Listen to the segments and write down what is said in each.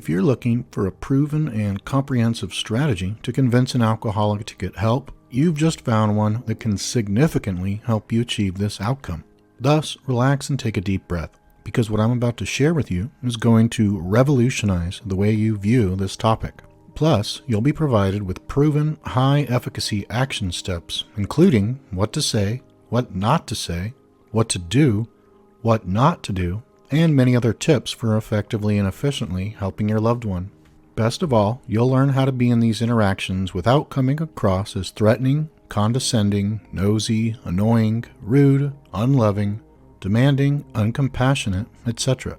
If you're looking for a proven and comprehensive strategy to convince an alcoholic to get help, you've just found one that can significantly help you achieve this outcome. Thus, relax and take a deep breath, because what I'm about to share with you is going to revolutionize the way you view this topic. Plus, you'll be provided with proven, high-efficacy action steps, including what to say, what not to say, what to do, what not to do, and many other tips for effectively and efficiently helping your loved one. Best of all, you'll learn how to be in these interactions without coming across as threatening, condescending, nosy, annoying, rude, unloving, demanding, uncompassionate, etc.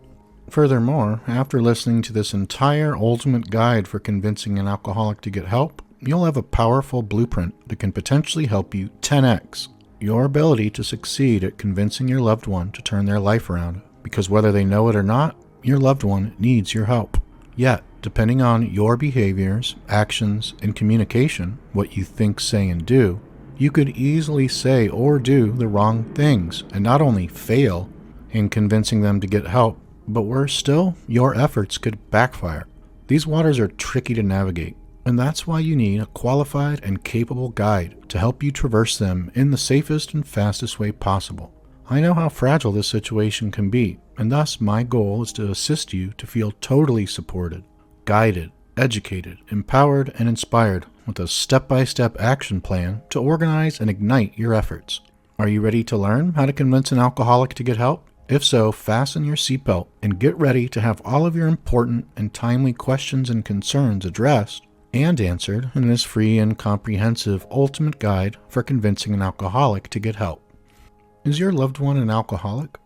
Furthermore, after listening to this entire ultimate guide for convincing an alcoholic to get help, you'll have a powerful blueprint that can potentially help you 10x your ability to succeed at convincing your loved one to turn their life around, because whether they know it or not, your loved one needs your help. Yet, depending on your behaviors, actions, and communication, what you think, say, and do, you could easily say or do the wrong things and not only fail in convincing them to get help, but worse still, your efforts could backfire. These waters are tricky to navigate, and that's why you need a qualified and capable guide to help you traverse them in the safest and fastest way possible. I know how fragile this situation can be, and thus my goal is to assist you to feel totally supported, guided, educated, empowered, and inspired with a step-by-step action plan to organize and ignite your efforts. Are you ready to learn how to convince an alcoholic to get help? If so, fasten your seatbelt and get ready to have all of your important and timely questions and concerns addressed and answered in this free and comprehensive ultimate guide for convincing an alcoholic to get help. Is your loved one an alcoholic?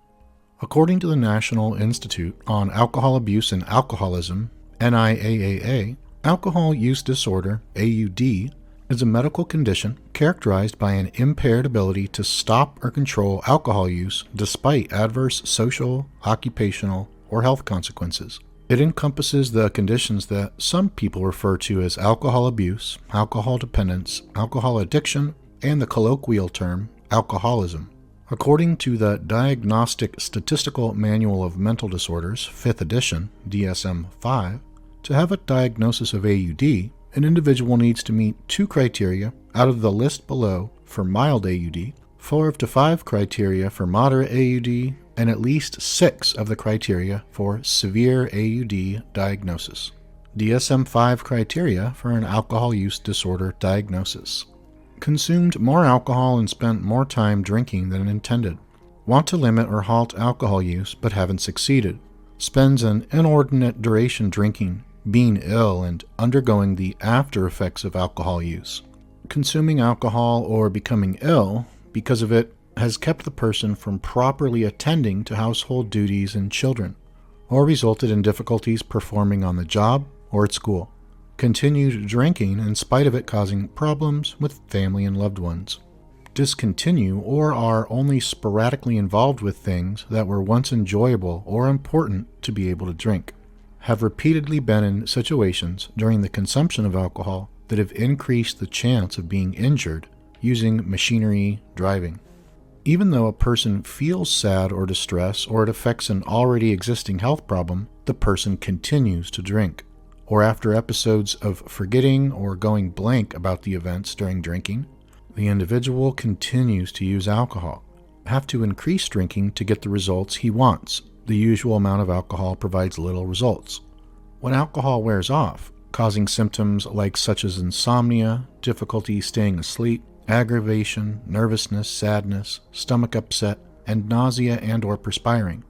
According to the National Institute on Alcohol Abuse and Alcoholism, NIAAA, alcohol use disorder, AUD, is a medical condition characterized by an impaired ability to stop or control alcohol use despite adverse social, occupational, or health consequences. It encompasses the conditions that some people refer to as alcohol abuse, alcohol dependence, alcohol addiction, and the colloquial term alcoholism. According to the Diagnostic Statistical Manual of Mental Disorders, 5th edition, DSM-5, to have a diagnosis of AUD, an individual needs to meet 2 criteria out of the list below for mild AUD, 4 to 5 criteria for moderate AUD, and at least 6 of the criteria for severe AUD diagnosis. DSM-5 criteria for an alcohol use disorder diagnosis. Consumed more alcohol and spent more time drinking than intended. Want to limit or halt alcohol use but haven't succeeded. Spends an inordinate duration drinking, being ill, and undergoing the after effects of alcohol use. Consuming alcohol or becoming ill because of it has kept the person from properly attending to household duties and children, or resulted in difficulties performing on the job or at school. Continued drinking in spite of it causing problems with family and loved ones. Discontinue or are only sporadically involved with things that were once enjoyable or important to be able to drink. Have repeatedly been in situations during the consumption of alcohol that have increased the chance of being injured using machinery driving. Even though a person feels sad or distress or it affects an already existing health problem, the person continues to drink. Or after episodes of forgetting or going blank about the events during drinking, the individual continues to use alcohol. Have to increase drinking to get the results he wants. The usual amount of alcohol provides little results. When alcohol wears off, causing symptoms such as insomnia, difficulty staying asleep, aggravation, nervousness, sadness, stomach upset, and nausea and/or perspiring.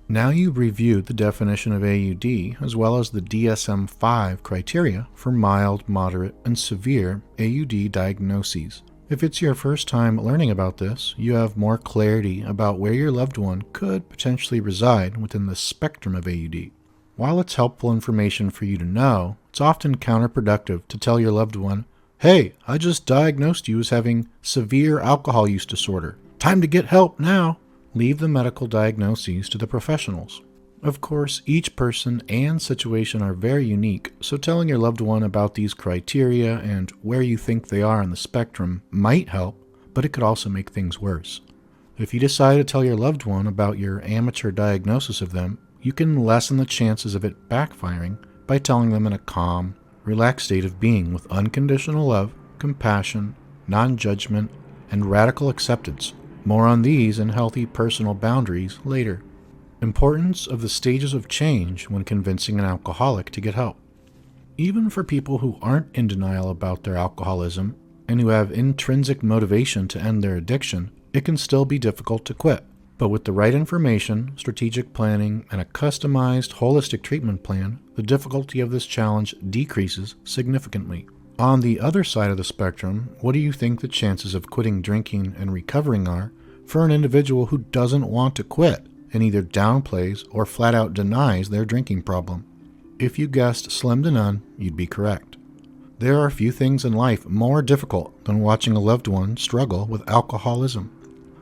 Now you've reviewed the definition of AUD as well as the DSM-5 criteria for mild, moderate, and severe AUD diagnoses. If it's your first time learning about this, you have more clarity about where your loved one could potentially reside within the spectrum of AUD. While it's helpful information for you to know, it's often counterproductive to tell your loved one, "Hey, I just diagnosed you as having severe alcohol use disorder. Time to get help now." Leave the medical diagnoses to the professionals. Of course, each person and situation are very unique, so telling your loved one about these criteria and where you think they are on the spectrum might help, but it could also make things worse. If you decide to tell your loved one about your amateur diagnosis of them, you can lessen the chances of it backfiring by telling them in a calm, relaxed state of being with unconditional love, compassion, non-judgment, and radical acceptance. More on these and healthy personal boundaries later. Importance of the stages of change when convincing an alcoholic to get help. Even for people who aren't in denial about their alcoholism and who have intrinsic motivation to end their addiction, it can still be difficult to quit. But with the right information, strategic planning, and a customized, holistic treatment plan, the difficulty of this challenge decreases significantly. On the other side of the spectrum, what do you think the chances of quitting drinking and recovering are for an individual who doesn't want to quit and either downplays or flat out denies their drinking problem? If you guessed slim to none, you'd be correct. There are few things in life more difficult than watching a loved one struggle with alcoholism.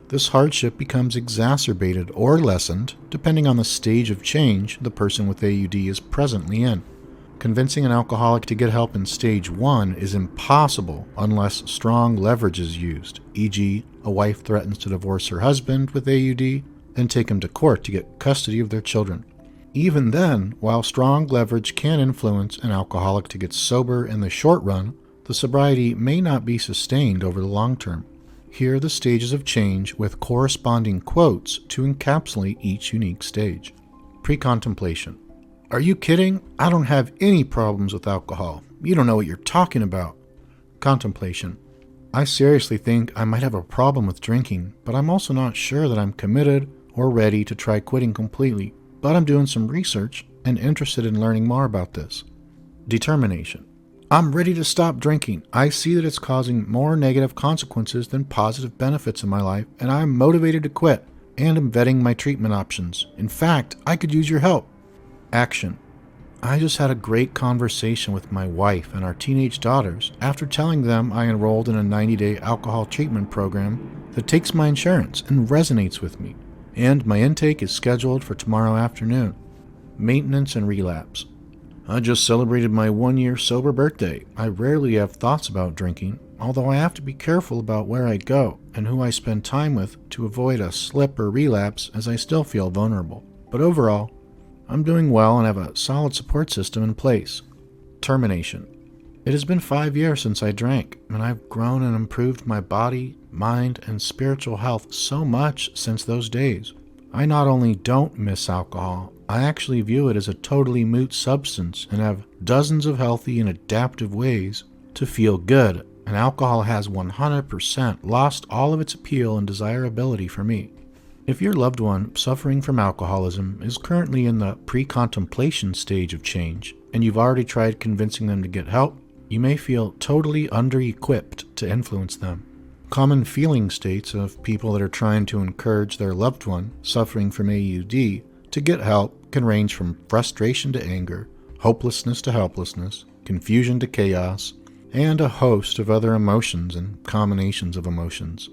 This hardship becomes exacerbated or lessened depending on the stage of change the person with AUD is presently in. Convincing an alcoholic to get help in stage 1 is impossible unless strong leverage is used, e.g., a wife threatens to divorce her husband with AUD and take him to court to get custody of their children. Even then, while strong leverage can influence an alcoholic to get sober in the short run, the sobriety may not be sustained over the long term. Here are the stages of change with corresponding quotes to encapsulate each unique stage. Pre-contemplation. Are you kidding? I don't have any problems with alcohol. You don't know what you're talking about. Contemplation. I seriously think I might have a problem with drinking, but I'm also not sure that I'm committed or ready to try quitting completely, but I'm doing some research and interested in learning more about this. Determination. I'm ready to stop drinking. I see that it's causing more negative consequences than positive benefits in my life, and I'm motivated to quit, and am vetting my treatment options. In fact, I could use your help. Action. I just had a great conversation with my wife and our teenage daughters after telling them I enrolled in a 90-day alcohol treatment program that takes my insurance and resonates with me, and my intake is scheduled for tomorrow afternoon. Maintenance and relapse. I just celebrated my 1-year sober birthday. I rarely have thoughts about drinking, although I have to be careful about where I go and who I spend time with to avoid a slip or relapse, as I still feel vulnerable. But overall, I'm doing well and have a solid support system in place. Termination. It has been 5 years since I drank, and I've grown and improved my body, mind, and spiritual health so much since those days. I not only don't miss alcohol, I actually view it as a totally moot substance and have dozens of healthy and adaptive ways to feel good, and alcohol has 100% lost all of its appeal and desirability for me. If your loved one suffering from alcoholism is currently in the pre-contemplation stage of change, and you've already tried convincing them to get help, you may feel totally under-equipped to influence them. Common feeling states of people that are trying to encourage their loved one suffering from AUD to get help can range from frustration to anger, hopelessness to helplessness, confusion to chaos, and a host of other emotions and combinations of emotions.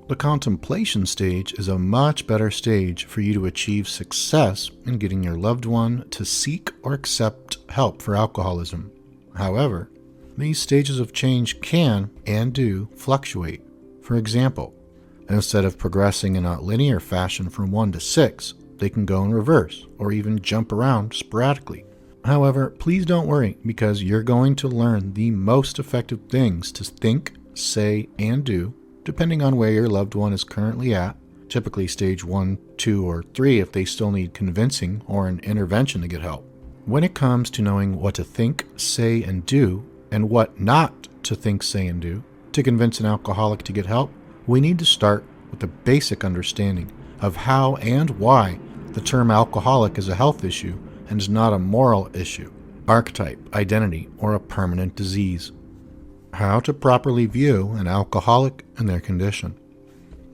The contemplation stage is a much better stage for you to achieve success in getting your loved one to seek or accept help for alcoholism. However, these stages of change can and do fluctuate. For example, instead of progressing in a linear fashion from 1 to 6, they can go in reverse or even jump around sporadically. However, please don't worry, because you're going to learn the most effective things to think, say, and do depending on where your loved one is currently at, typically stage 1, 2, or 3 if they still need convincing or an intervention to get help. When it comes to knowing what to think, say, and do, and what not to think, say, and do to convince an alcoholic to get help, we need to start with a basic understanding of how and why the term alcoholic is a health issue and is not a moral issue, archetype, identity, or a permanent disease. How to properly view an alcoholic and their condition.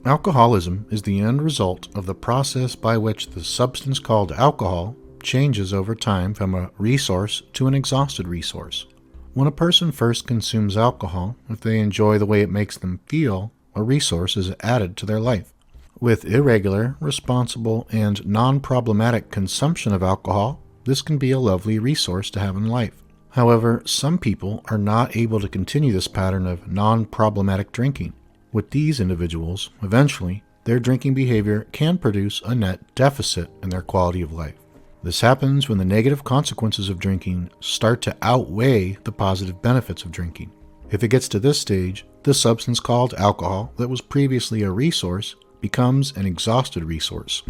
Alcoholism is the end result of the process by which the substance called alcohol changes over time from a resource to an exhausted resource. When a person first consumes alcohol, if they enjoy the way it makes them feel, a resource is added to their life. With irregular, responsible, and non-problematic consumption of alcohol, this can be a lovely resource to have in life. However, some people are not able to continue this pattern of non-problematic drinking. With these individuals, eventually, their drinking behavior can produce a net deficit in their quality of life. This happens when the negative consequences of drinking start to outweigh the positive benefits of drinking. If it gets to this stage, the substance called alcohol that was previously a resource becomes an exhausted resource.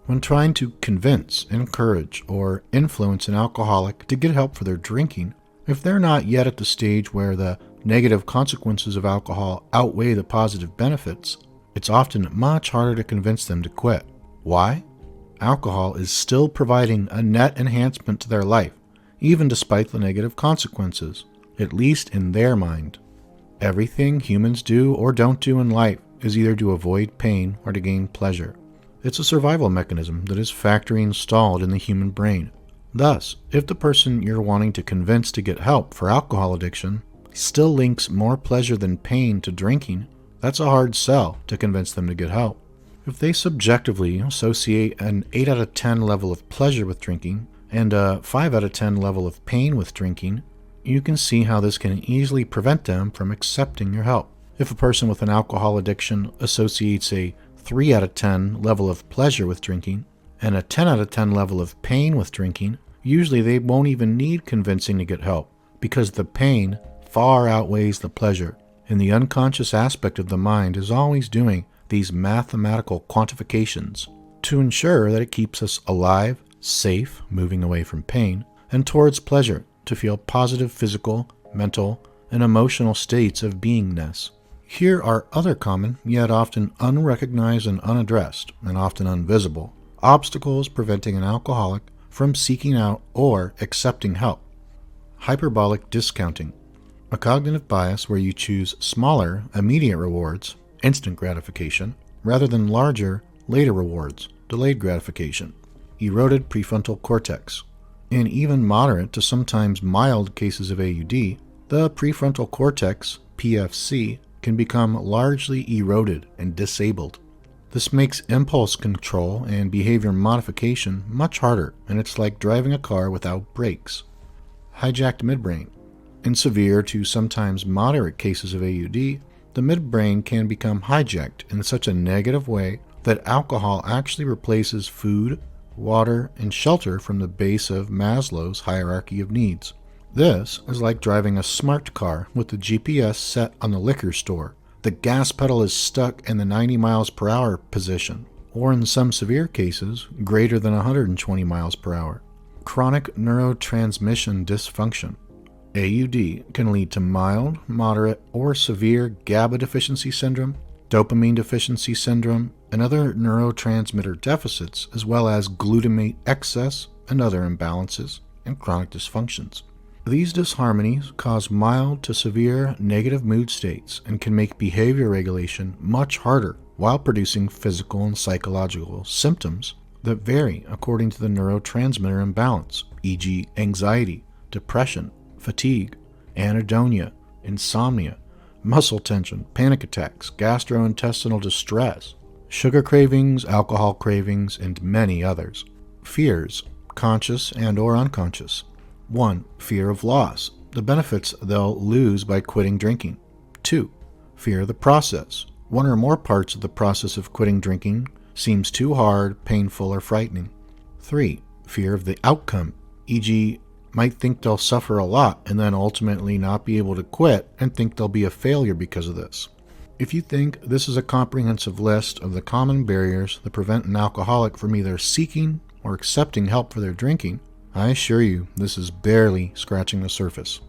When trying to convince, encourage, or influence an alcoholic to get help for their drinking, if they're not yet at the stage where the negative consequences of alcohol outweigh the positive benefits, it's often much harder to convince them to quit. Why? Alcohol is still providing a net enhancement to their life, even despite the negative consequences, at least in their mind. Everything humans do or don't do in life is either to avoid pain or to gain pleasure. It's a survival mechanism that is factory installed in the human brain. Thus, if the person you're wanting to convince to get help for alcohol addiction still links more pleasure than pain to drinking, that's a hard sell to convince them to get help. If they subjectively associate an 8 out of 10 level of pleasure with drinking and a 5 out of 10 level of pain with drinking, you can see how this can easily prevent them from accepting your help. If a person with an alcohol addiction associates a 3 out of 10 level of pleasure with drinking and a 10 out of 10 level of pain with drinking, usually they won't even need convincing to get help because the pain far outweighs the pleasure, and the unconscious aspect of the mind is always doing these mathematical quantifications to ensure that it keeps us alive, safe, moving away from pain, and towards pleasure to feel positive physical, mental, and emotional states of beingness. Here are other common, yet often unrecognized and unaddressed, and often invisible, obstacles preventing an alcoholic from seeking out or accepting help. Hyperbolic discounting, a cognitive bias where you choose smaller, immediate rewards, instant gratification, rather than larger, later rewards, delayed gratification. Eroded prefrontal cortex. In even moderate to sometimes mild cases of AUD, the prefrontal cortex, PFC, can become largely eroded and disabled. This makes impulse control and behavior modification much harder, and it's like driving a car without brakes. Hijacked midbrain. In severe to sometimes moderate cases of AUD, the midbrain can become hijacked in such a negative way that alcohol actually replaces food, water, and shelter from the base of Maslow's hierarchy of needs. This is like driving a smart car with the GPS set on the liquor store. The gas pedal is stuck in the 90 miles per hour position, or in some severe cases, greater than 120 miles per hour. Chronic neurotransmission dysfunction. AUD can lead to mild, moderate, or severe GABA deficiency syndrome, dopamine deficiency syndrome, and other neurotransmitter deficits, as well as glutamate excess and other imbalances and chronic dysfunctions. These disharmonies cause mild to severe negative mood states and can make behavior regulation much harder while producing physical and psychological symptoms that vary according to the neurotransmitter imbalance, e.g. anxiety, depression, fatigue, anhedonia, insomnia, muscle tension, panic attacks, gastrointestinal distress, sugar cravings, alcohol cravings, and many others. Fears, conscious and or unconscious. 1. Fear of loss, the benefits they'll lose by quitting drinking. 2. Fear of the process. One or more parts of the process of quitting drinking seems too hard, painful, or frightening. 3. Fear of the outcome, e.g. might think they'll suffer a lot and then ultimately not be able to quit and think they'll be a failure because of this. If you think this is a comprehensive list of the common barriers that prevent an alcoholic from either seeking or accepting help for their drinking, I assure you this is barely scratching the surface.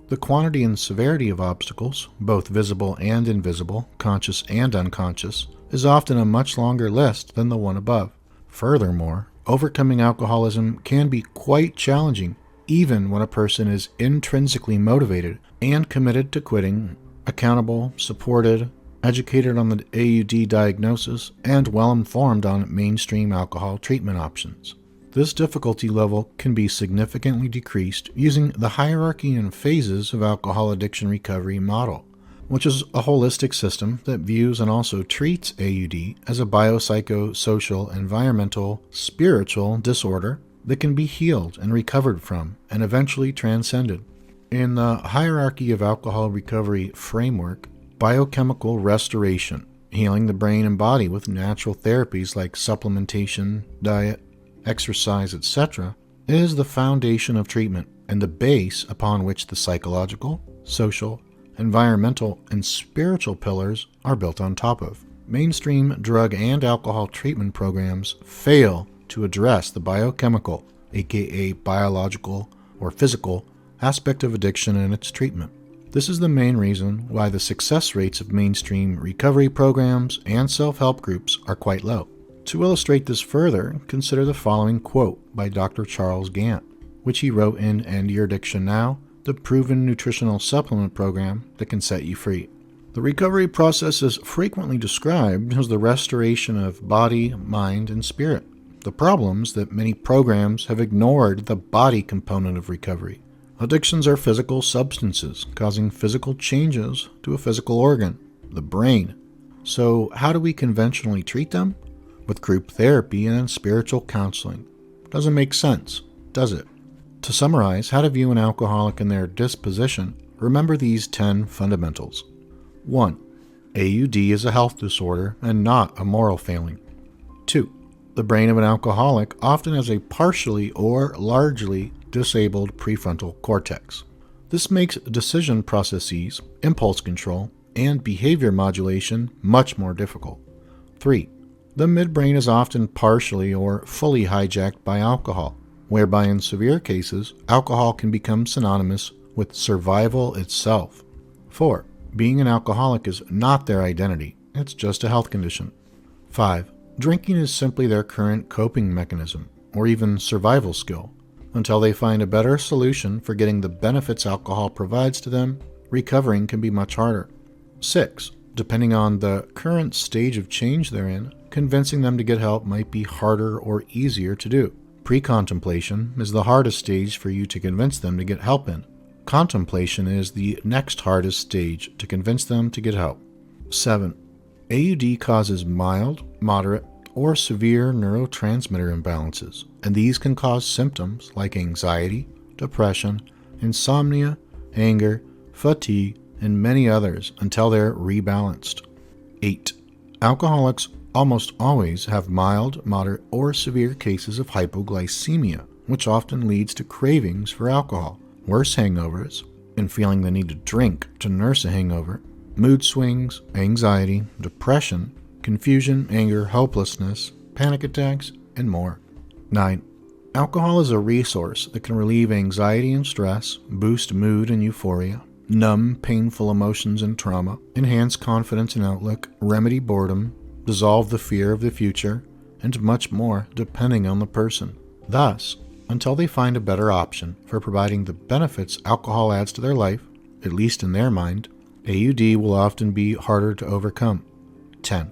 The quantity and severity of obstacles, both visible and invisible, conscious and unconscious, is often a much longer list than the one above. Furthermore, overcoming alcoholism can be quite challenging even when a person is intrinsically motivated and committed to quitting, accountable, supported, educated on the AUD diagnosis, and well-informed on mainstream alcohol treatment options. This difficulty level can be significantly decreased using the hierarchy and phases of alcohol addiction recovery model, which is a holistic system that views and also treats AUD as a biopsychosocial, environmental, spiritual disorder that can be healed and recovered from and eventually transcended. In the hierarchy of alcohol recovery framework, biochemical restoration, healing the brain and body with natural therapies like supplementation, diet, exercise, etc., is the foundation of treatment and the base upon which the psychological, social, environmental, and spiritual pillars are built on top of. Mainstream drug and alcohol treatment programs fail to address the biochemical, aka biological or physical, aspect of addiction and its treatment. This is the main reason why the success rates of mainstream recovery programs and self-help groups are quite low. To illustrate this further, consider the following quote by Dr. Charles Gant, which he wrote in End Your Addiction Now, the proven nutritional supplement program that can set you free. The recovery process is frequently described as the restoration of body, mind, and spirit. The problem is that many programs have ignored the body component of recovery. Addictions are physical substances, causing physical changes to a physical organ, the brain. So how do we conventionally treat them? With group therapy and spiritual counseling. Doesn't make sense, does it? To summarize how to view an alcoholic and their disposition, remember these 10 fundamentals. 1. AUD is a health disorder and not a moral failing. 2. The brain of an alcoholic often has a partially or largely disabled prefrontal cortex. This makes decision processes, impulse control, and behavior modulation much more difficult. 3. The midbrain is often partially or fully hijacked by alcohol, whereby in severe cases, alcohol can become synonymous with survival itself. 4. Being an alcoholic is not their identity, it's just a health condition. 5. Drinking is simply their current coping mechanism, or even survival skill. Until they find a better solution for getting the benefits alcohol provides to them, recovering can be much harder. 6. Depending on the current stage of change they're in, convincing them to get help might be harder or easier to do. Pre-contemplation is the hardest stage for you to convince them to get help in. Contemplation is the next hardest stage to convince them to get help. 7. AUD causes mild, moderate, or severe neurotransmitter imbalances, and these can cause symptoms like anxiety, depression, insomnia, anger, fatigue, and many others until they're rebalanced. 8. Alcoholics almost always have mild, moderate, or severe cases of hypoglycemia, which often leads to cravings for alcohol, worse hangovers, and feeling the need to drink to nurse a hangover, mood swings, anxiety, depression, confusion, anger, hopelessness, panic attacks, and more. 9. Alcohol is a resource that can relieve anxiety and stress, boost mood and euphoria, numb painful emotions and trauma, enhance confidence and outlook, remedy boredom, dissolve the fear of the future, and much more depending on the person. Thus, until they find a better option for providing the benefits alcohol adds to their life, at least in their mind, AUD will often be harder to overcome. 10.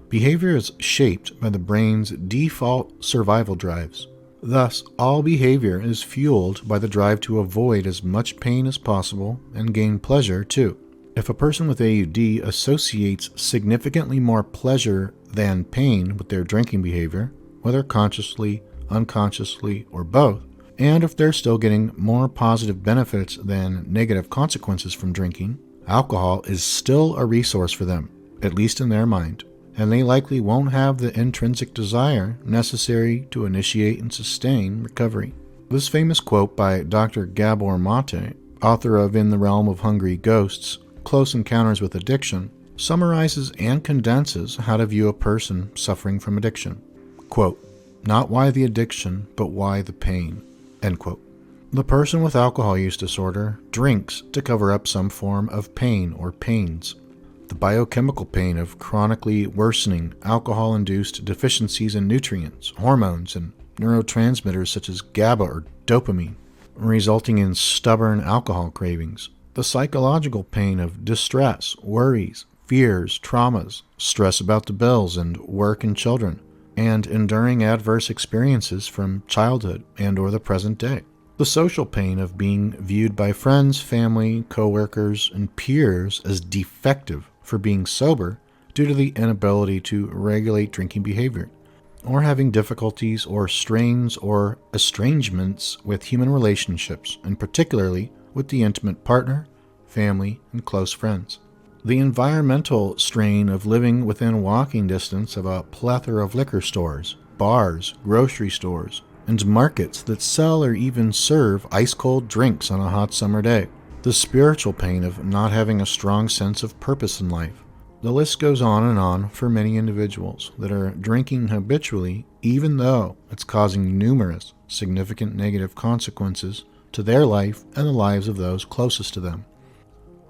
Behavior is shaped by the brain's default survival drives. Thus, all behavior is fueled by the drive to avoid as much pain as possible and gain pleasure too. If a person with AUD associates significantly more pleasure than pain with their drinking behavior, whether consciously, unconsciously, or both, and if they're still getting more positive benefits than negative consequences from drinking, alcohol is still a resource for them, at least in their mind, and they likely won't have the intrinsic desire necessary to initiate and sustain recovery. This famous quote by Dr. Gabor Mate, author of In the Realm of Hungry Ghosts, Close Encounters with Addiction, summarizes and condenses how to view a person suffering from addiction. Quote, "Not why the addiction, but why the pain." End quote. The person with alcohol use disorder drinks to cover up some form of pain or pains. The biochemical pain of chronically worsening alcohol-induced deficiencies in nutrients, hormones, and neurotransmitters such as GABA or dopamine, resulting in stubborn alcohol cravings. The psychological pain of distress, worries, fears, traumas, stress about the bills and work and children, and enduring adverse experiences from childhood and or the present day. The social pain of being viewed by friends, family, coworkers, and peers as defective for being sober due to the inability to regulate drinking behavior, or having difficulties or strains or estrangements with human relationships, and particularly with the intimate partner, family, and close friends. The environmental strain of living within walking distance of a plethora of liquor stores, bars, grocery stores, and markets that sell or even serve ice-cold drinks on a hot summer day. The spiritual pain of not having a strong sense of purpose in life. The list goes on and on for many individuals that are drinking habitually, even though it's causing numerous significant negative consequences to their life and the lives of those closest to them.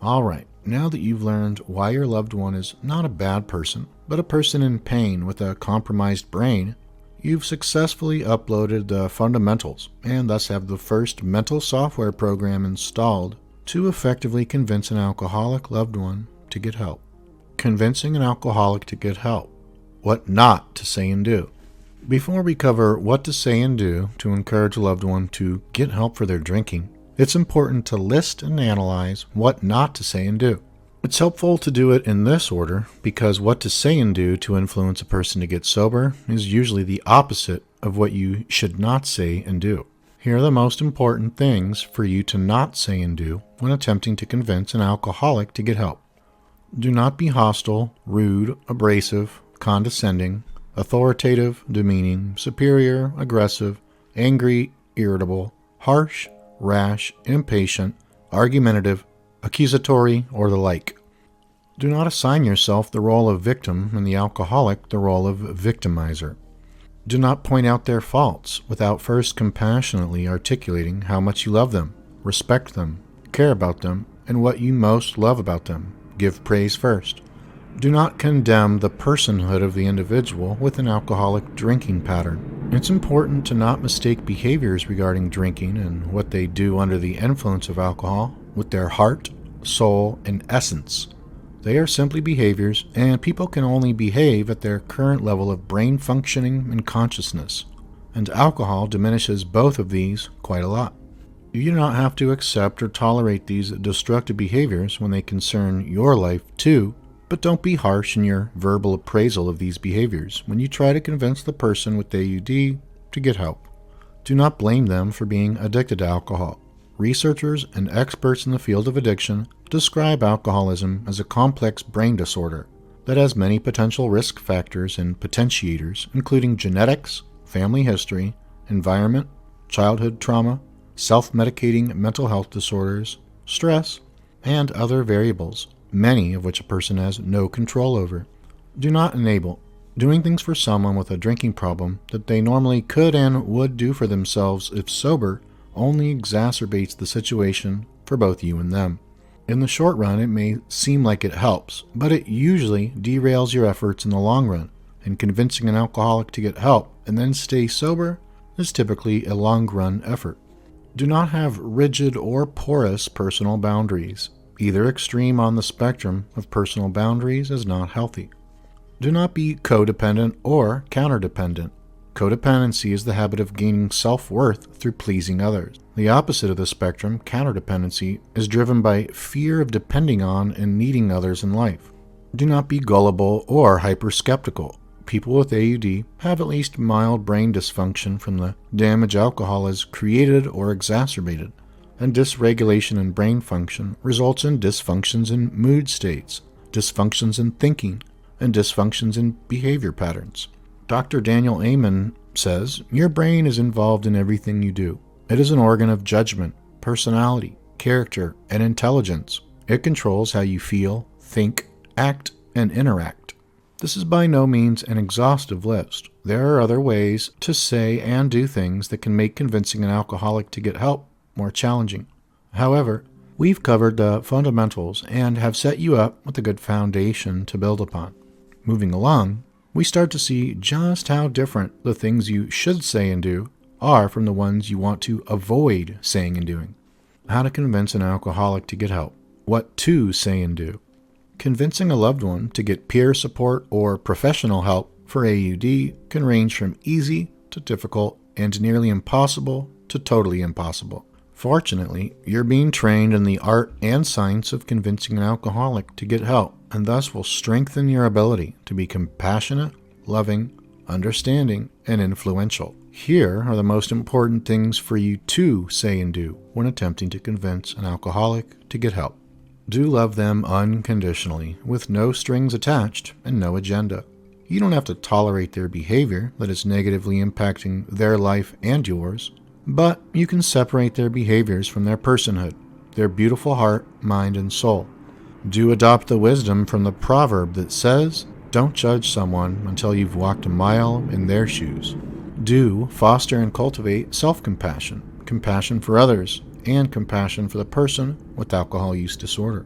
Alright, now that you've learned why your loved one is not a bad person, but a person in pain with a compromised brain, you've successfully uploaded the fundamentals and thus have the first mental software program installed to effectively convince an alcoholic loved one to get help. Convincing an alcoholic to get help. What not to say and do. Before we cover what to say and do to encourage a loved one to get help for their drinking, it's important to list and analyze what not to say and do. It's helpful to do it in this order because what to say and do to influence a person to get sober is usually the opposite of what you should not say and do. Here are the most important things for you to not say and do when attempting to convince an alcoholic to get help. Do not be hostile, rude, abrasive, condescending, authoritative, demeaning, superior, aggressive, angry, irritable, harsh, rash, impatient, argumentative, accusatory, or the like. Do not assign yourself the role of victim and the alcoholic the role of victimizer. Do not point out their faults without first compassionately articulating how much you love them, respect them, care about them, and what you most love about them. Give praise first. Do not condemn the personhood of the individual with an alcoholic drinking pattern. It's important to not mistake behaviors regarding drinking and what they do under the influence of alcohol with their heart, soul, and essence. They are simply behaviors, and people can only behave at their current level of brain functioning and consciousness, and alcohol diminishes both of these quite a lot. You do not have to accept or tolerate these destructive behaviors when they concern your life too, but don't be harsh in your verbal appraisal of these behaviors when you try to convince the person with AUD to get help. Do not blame them for being addicted to alcohol. Researchers and experts in the field of addiction describe alcoholism as a complex brain disorder that has many potential risk factors and potentiators, including genetics, family history, environment, childhood trauma, self-medicating mental health disorders, stress, and other variables, many of which a person has no control over. Do not enable. Doing things for someone with a drinking problem that they normally could and would do for themselves if sober only exacerbates the situation for both you and them. In the short run, it may seem like it helps, but it usually derails your efforts in the long run, and convincing an alcoholic to get help and then stay sober is typically a long-run effort. Do not have rigid or porous personal boundaries. Either extreme on the spectrum of personal boundaries is not healthy. Do not be codependent or counterdependent. Codependency is the habit of gaining self-worth through pleasing others. The opposite of the spectrum, counterdependency, is driven by fear of depending on and needing others in life. Do not be gullible or hyper-skeptical. People with AUD have at least mild brain dysfunction from the damage alcohol has created or exacerbated, and dysregulation in brain function results in dysfunctions in mood states, dysfunctions in thinking, and dysfunctions in behavior patterns. Dr. Daniel Amen says, your brain is involved in everything you do. It is an organ of judgment, personality, character, and intelligence. It controls how you feel, think, act, and interact. This is by no means an exhaustive list. There are other ways to say and do things that can make convincing an alcoholic to get help more challenging. However, we've covered the fundamentals and have set you up with a good foundation to build upon. Moving along, we start to see just how different the things you should say and do are from the ones you want to avoid saying and doing. How to convince an alcoholic to get help. What to say and do. Convincing a loved one to get peer support or professional help for AUD can range from easy to difficult and nearly impossible to totally impossible. Fortunately, you're being trained in the art and science of convincing an alcoholic to get help, and thus will strengthen your ability to be compassionate, loving, understanding, and influential. Here are the most important things for you to say and do when attempting to convince an alcoholic to get help. Do love them unconditionally, with no strings attached and no agenda. You don't have to tolerate their behavior that is negatively impacting their life and yours, but you can separate their behaviors from their personhood, their beautiful heart, mind, and soul. Do adopt the wisdom from the proverb that says, "Don't judge someone until you've walked a mile in their shoes." Do foster and cultivate self-compassion, compassion for others, and compassion for the person with alcohol use disorder.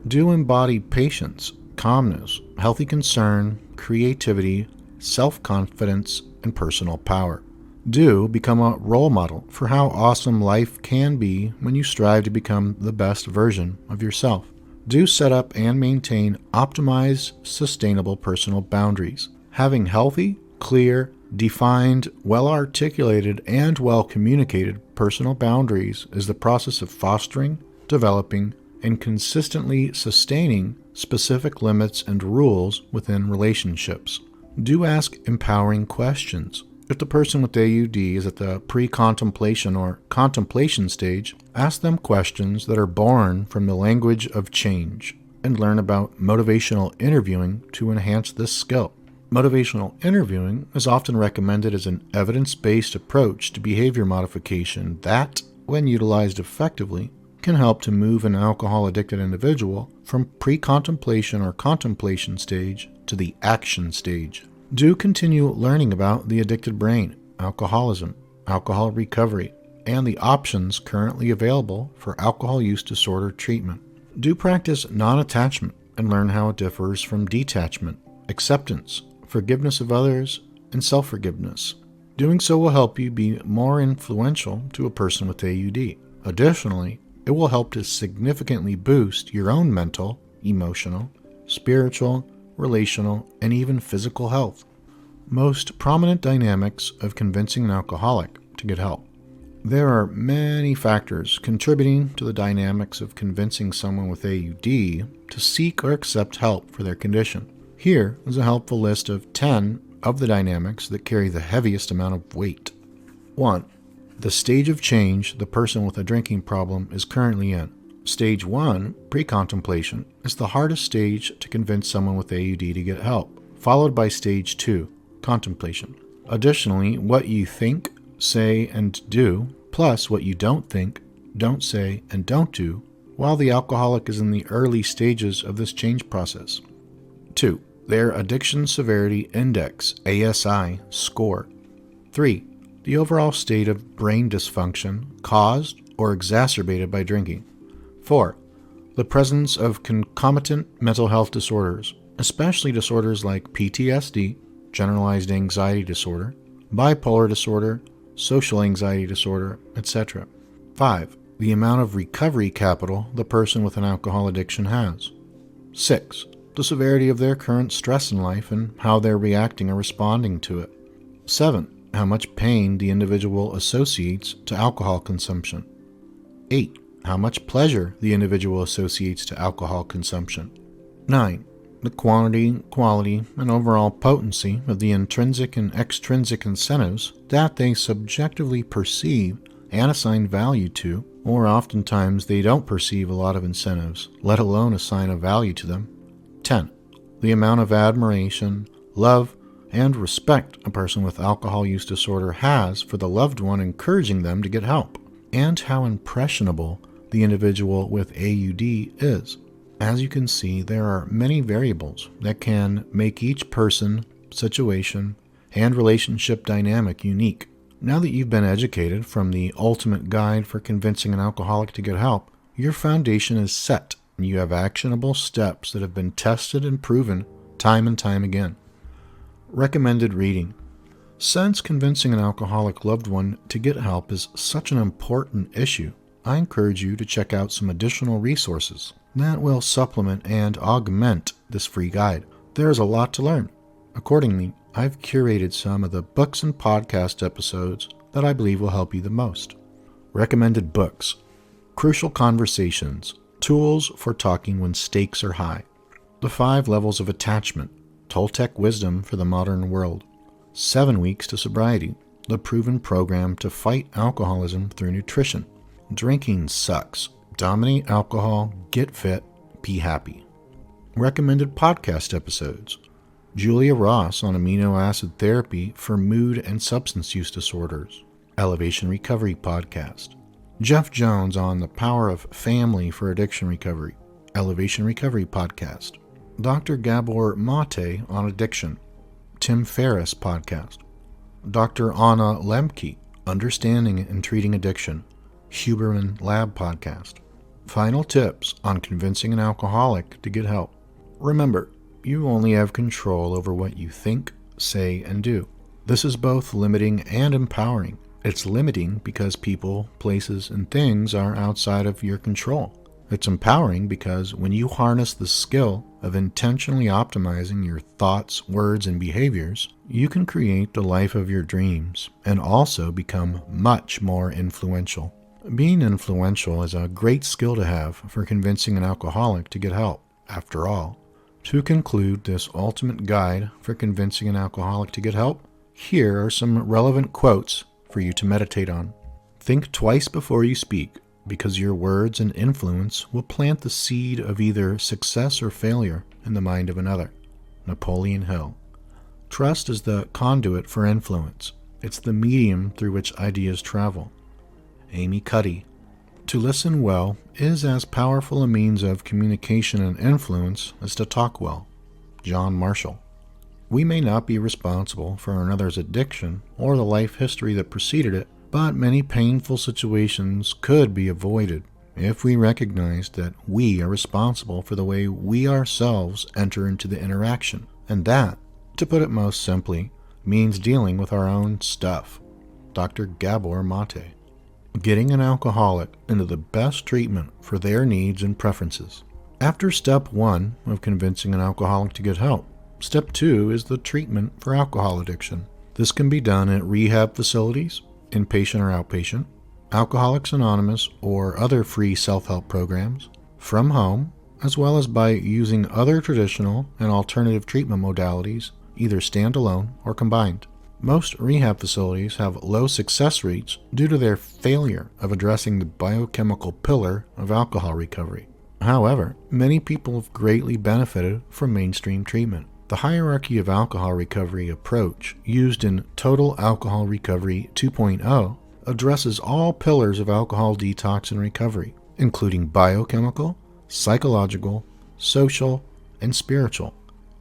Do embody patience, calmness, healthy concern, creativity, self-confidence, and personal power. Do become a role model for how awesome life can be when you strive to become the best version of yourself. Do set up and maintain optimized, sustainable personal boundaries. Having healthy, clear, defined, well-articulated, and well-communicated personal boundaries is the process of fostering, developing, and consistently sustaining specific limits and rules within relationships. Do ask empowering questions. If the person with AUD is at the pre-contemplation or contemplation stage, ask them questions that are born from the language of change and learn about motivational interviewing to enhance this skill. Motivational interviewing is often recommended as an evidence-based approach to behavior modification that, when utilized effectively, can help to move an alcohol-addicted individual from pre-contemplation or contemplation stage to the action stage. Do continue learning about the addicted brain, alcoholism, alcohol recovery, and the options currently available for alcohol use disorder treatment. Do practice non-attachment and learn how it differs from detachment, acceptance, forgiveness of others, and self-forgiveness. Doing so will help you be more influential to a person with AUD. Additionally, it will help to significantly boost your own mental, emotional, spiritual, relational, and even physical health. Most prominent dynamics of convincing an alcoholic to get help. There are many factors contributing to the dynamics of convincing someone with AUD to seek or accept help for their condition. Here is a helpful list of 10 of the dynamics that carry the heaviest amount of weight. 1. The stage of change the person with a drinking problem is currently in. Stage 1, pre-contemplation, is the hardest stage to convince someone with AUD to get help, followed by Stage 2, contemplation. Additionally, what you think, say, and do, plus what you don't think, don't say, and don't do, while the alcoholic is in the early stages of this change process. 2. Their Addiction Severity Index, ASI, score. 3. The overall state of brain dysfunction caused or exacerbated by drinking. 4. The presence of concomitant mental health disorders, especially disorders like PTSD, generalized anxiety disorder, bipolar disorder, social anxiety disorder, etc. 5. The amount of recovery capital the person with an alcohol addiction has. 6. The severity of their current stress in life and how they're reacting or responding to it. 7. How much pain the individual associates to alcohol consumption. 8. How much pleasure the individual associates to alcohol consumption. 9. The quantity, quality, and overall potency of the intrinsic and extrinsic incentives that they subjectively perceive and assign value to, or oftentimes they don't perceive a lot of incentives, let alone assign a value to them. 10. The amount of admiration, love, and respect a person with alcohol use disorder has for the loved one encouraging them to get help, and how impressionable the individual with AUD is. As you can see, there are many variables that can make each person, situation, and relationship dynamic unique. Now that you've been educated from the ultimate guide for convincing an alcoholic to get help, your foundation is set and you have actionable steps that have been tested and proven time and time again. Recommended reading. Since convincing an alcoholic loved one to get help is such an important issue, I encourage you to check out some additional resources that will supplement and augment this free guide. There is a lot to learn. Accordingly, I've curated some of the books and podcast episodes that I believe will help you the most. Recommended books. Crucial Conversations. Tools for Talking When Stakes Are High. The 5 Levels of Attachment. Toltec Wisdom for the Modern World. 7 Weeks to Sobriety. The Proven Program to Fight Alcoholism Through Nutrition. Drinking Sucks. Dominate Alcohol. Get Fit. Be Happy. Recommended podcast episodes. Julia Ross on amino acid therapy for mood and substance use disorders, Elevation Recovery podcast. Jeff Jones on the power of family for addiction recovery, Elevation Recovery podcast. Dr. Gabor Mate on addiction, Tim Ferriss podcast. Dr. Anna Lemke, Understanding and Treating Addiction, Huberman Lab podcast. Final tips on convincing an alcoholic to get help. Remember, you only have control over what you think, say, and do. This is both limiting and empowering. It's limiting because people, places, and things are outside of your control. It's empowering because when you harness the skill of intentionally optimizing your thoughts, words, and behaviors, you can create the life of your dreams and also become much more influential. Being influential is a great skill to have for convincing an alcoholic to get help. After all, to conclude this ultimate guide for convincing an alcoholic to get help, here are some relevant quotes for you to meditate on. Think twice before you speak, because your words and influence will plant the seed of either success or failure in the mind of another. Napoleon Hill. Trust is the conduit for influence. It's the medium through which ideas travel. Amy Cuddy. To listen well is as powerful a means of communication and influence as to talk well. John Marshall. We may not be responsible for another's addiction or the life history that preceded it, but many painful situations could be avoided if we recognize that we are responsible for the way we ourselves enter into the interaction. And that, to put it most simply, means dealing with our own stuff. Dr. Gabor Mate. Getting an alcoholic into the best treatment for their needs and preferences. After step 1 of convincing an alcoholic to get help, step 2 is the treatment for alcohol addiction. This can be done at rehab facilities, inpatient or outpatient, Alcoholics Anonymous or other free self-help programs, from home, as well as by using other traditional and alternative treatment modalities, either standalone or combined. Most rehab facilities have low success rates due to their failure of addressing the biochemical pillar of alcohol recovery. However, many people have greatly benefited from mainstream treatment. The hierarchy of alcohol recovery approach used in Total Alcohol Recovery 2.0 addresses all pillars of alcohol detox and recovery, including biochemical, psychological, social, and spiritual.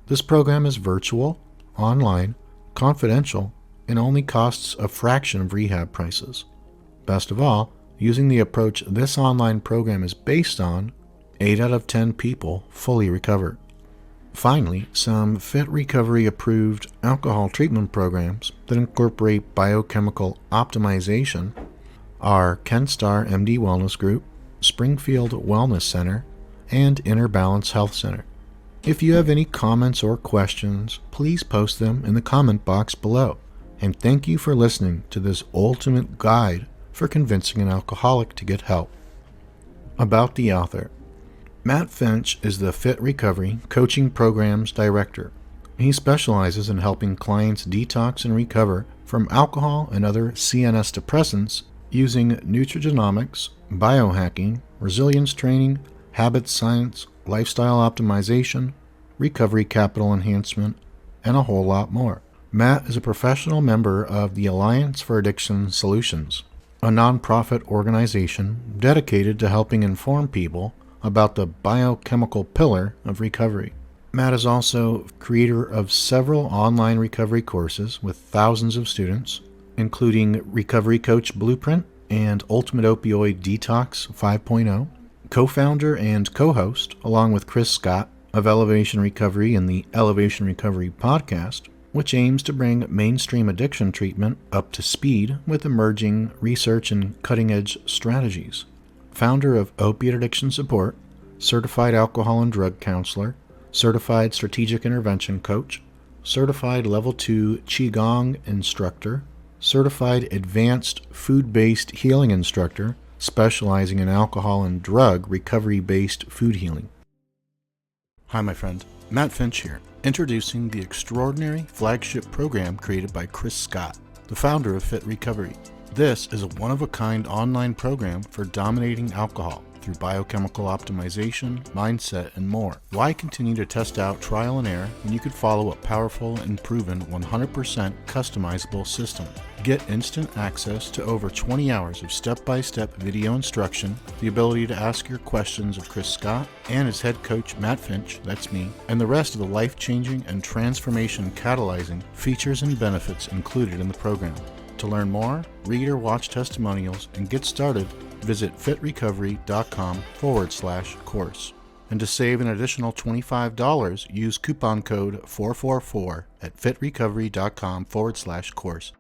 This program is virtual, online, confidential, and only costs a fraction of rehab prices. Best of all, using the approach this online program is based on, 8 out of 10 people fully recover. Finally, some Fit Recovery approved alcohol treatment programs that incorporate biochemical optimization are Kenstar MD Wellness Group, Springfield Wellness Center, and Inner Balance Health Center. If you have any comments or questions, please post them in the comment box below. And thank you for listening to this ultimate guide for convincing an alcoholic to get help. About the author. Matt Finch is the Fit Recovery Coaching Programs Director. He specializes in helping clients detox and recover from alcohol and other CNS depressants using nutrigenomics, biohacking, resilience training, habit science, lifestyle optimization, recovery capital enhancement, and a whole lot more. Matt is a professional member of the Alliance for Addiction Solutions, a nonprofit organization dedicated to helping inform people about the biochemical pillar of recovery. Matt is also creator of several online recovery courses with thousands of students, including Recovery Coach Blueprint and Ultimate Opioid Detox 5.0, co-founder and co-host, along with Chris Scott, of Elevation Recovery and the Elevation Recovery podcast, which aims to bring mainstream addiction treatment up to speed with emerging research and cutting-edge strategies. Founder of Opiate Addiction Support, certified alcohol and drug counselor, certified strategic intervention coach, certified level 2 Qigong instructor, certified advanced food-based healing instructor, specializing in alcohol and drug recovery-based food healing. Hi, my friend. Matt Finch here, introducing the extraordinary flagship program created by Chris Scott, the founder of Fit Recovery. This is a one-of-a-kind online program for dominating alcohol. through biochemical optimization, mindset, and more. Why continue to test out trial and error when you could follow a powerful and proven 100% customizable system? Get instant access to over 20 hours of step-by-step video instruction, the ability to ask your questions of Chris Scott and his head coach Matt Finch, that's me, and the rest of the life-changing and transformation-catalyzing features and benefits included in the program. To learn more, read or watch testimonials, and get started, visit fitrecovery.com/course. And to save an additional $25, use coupon code 444 at fitrecovery.com/course.